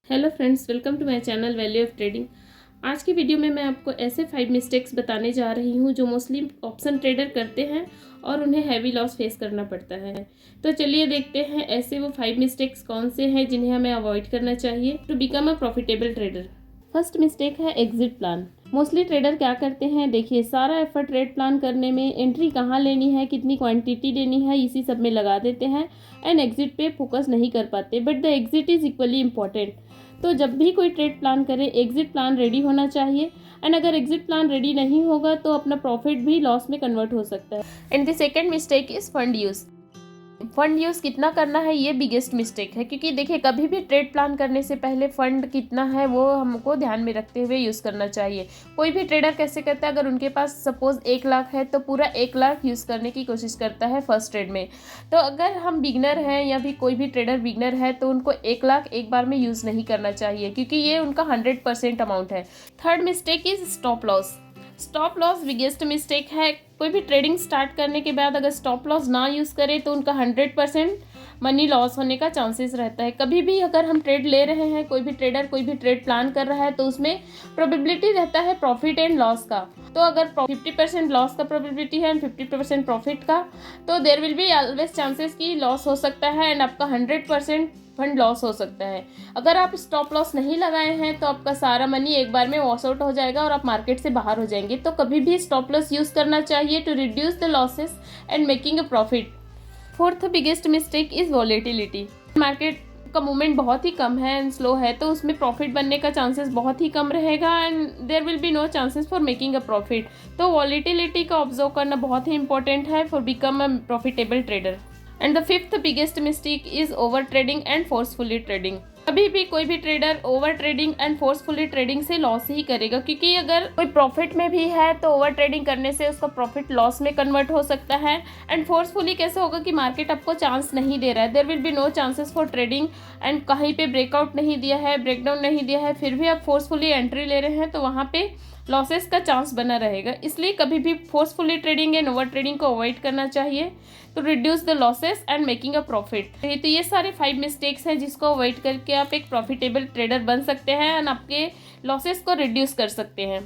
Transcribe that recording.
Hello friends, welcome to my channel value of trading. आज की video में मैं आपको ऐसे 5 मिस्टेक्स बताने जा रही हूँ जो मोस्टली ऑप्शन ट्रेडर करते हैं और उन्हें हैवी लॉस फेस करना पड़ता है। तो चलिए देखते हैं ऐसे वो 5 मिस्टेक्स कौन से हैं जिन्हें हमें अवॉइड करना चाहिए to become a profitable trader. First mistake है एग्जिट प्लान। मोस्टली ट्रेडर क्या करते हैं, देखिए सारा एफर्ट ट्रेड प्लान करने में एंट्री कहाँ लेनी है, कितनी क्वांटिटी लेनी है, इसी सब में लगा देते हैं एंड एग्जिट पे फोकस नहीं कर पाते। But the exit is equally important. तो जब भी कोई ट्रेड प्लान करे एग्जिट प्लान रेडी होना चाहिए एंड अगर एग्जिट प्लान रेडी नहीं होगा तो अपना प्रॉफिट भी लॉस में कन्वर्ट हो सकता है। And the second mistake is fund use. Fund use कितना करना है ये बिगेस्ट मिस्टेक है, क्योंकि देखिए कभी भी ट्रेड प्लान करने से पहले फंड कितना है वो हमको ध्यान में रखते हुए यूज़ करना चाहिए। कोई भी ट्रेडर कैसे करता है, अगर उनके पास सपोज 1 लाख है तो पूरा 1 लाख यूज़ करने की कोशिश करता है फर्स्ट ट्रेड में। तो अगर हम बिगनर हैं या भी कोई भी ट्रेडर बिगनर है तो उनको 1 लाख एक बार में यूज़ नहीं करना चाहिए, क्योंकि ये उनका 100% अमाउंट है। Third mistake is stop loss. Stop loss biggest mistake है। कोई भी ट्रेडिंग स्टार्ट करने के बाद अगर स्टॉप लॉस ना यूज़ करें तो उनका 100% मनी लॉस होने का चांसेस रहता है। कभी भी अगर हम ट्रेड ले रहे हैं, कोई भी ट्रेडर कोई भी ट्रेड प्लान कर रहा है तो उसमें प्रोबेबिलिटी रहता है प्रॉफिट एंड लॉस का। तो अगर 50% लॉस का प्रोबेबिलिटी है एंड 50% प्रॉफिट का, तो there will be always chances कि लॉस हो सकता है एंड आपका 100% फंड लॉस हो सकता है। अगर आप स्टॉप लॉस नहीं लगाए हैं तो आपका सारा मनी एक बार में वॉश आउट हो जाएगा और आप मार्केट से बाहर हो जाएंगे। तो कभी भी स्टॉप लॉस यूज़ करना चाहिए to reduce the losses and making a profit. Fourth biggest mistake is volatility. Market का मूवमेंट बहुत ही कम है एंड स्लो है तो उसमें प्रॉफिट बनने का चांसेस बहुत ही कम रहेगा and there will be no chances for making a profit. तो वॉलेटिलिटी का ऑब्जर्व करना बहुत ही इंपॉर्टेंट है for become a profitable trader. And the fifth biggest mistake is over trading and forcefully trading. कभी भी कोई भी trader over trading and forcefully trading से लॉस ही करेगा, क्योंकि अगर कोई प्रॉफिट में भी है तो ओवर ट्रेडिंग करने से उसका प्रॉफिट लॉस में कन्वर्ट हो सकता है। एंड फोर्सफुली कैसे होगा कि मार्केट आपको चांस नहीं दे रहा है, there will be no chances for trading and कहीं पे ब्रेकआउट नहीं दिया है, ब्रेकडाउन नहीं दिया है, फिर भी आप फोर्सफुली एंट्री ले रहे हैं तो वहाँ पे लॉसेस का चांस बना रहेगा। इसलिए कभी भी forcefully trading and over trading को अवॉइड करना चाहिए to reduce the losses and making a profit. तो ये सारे 5 मिस्टेक्स हैं जिसको अवॉइड करके आप एक प्रॉफिटेबल ट्रेडर बन सकते हैं एंड आपके लॉसेस को रिड्यूस कर सकते हैं।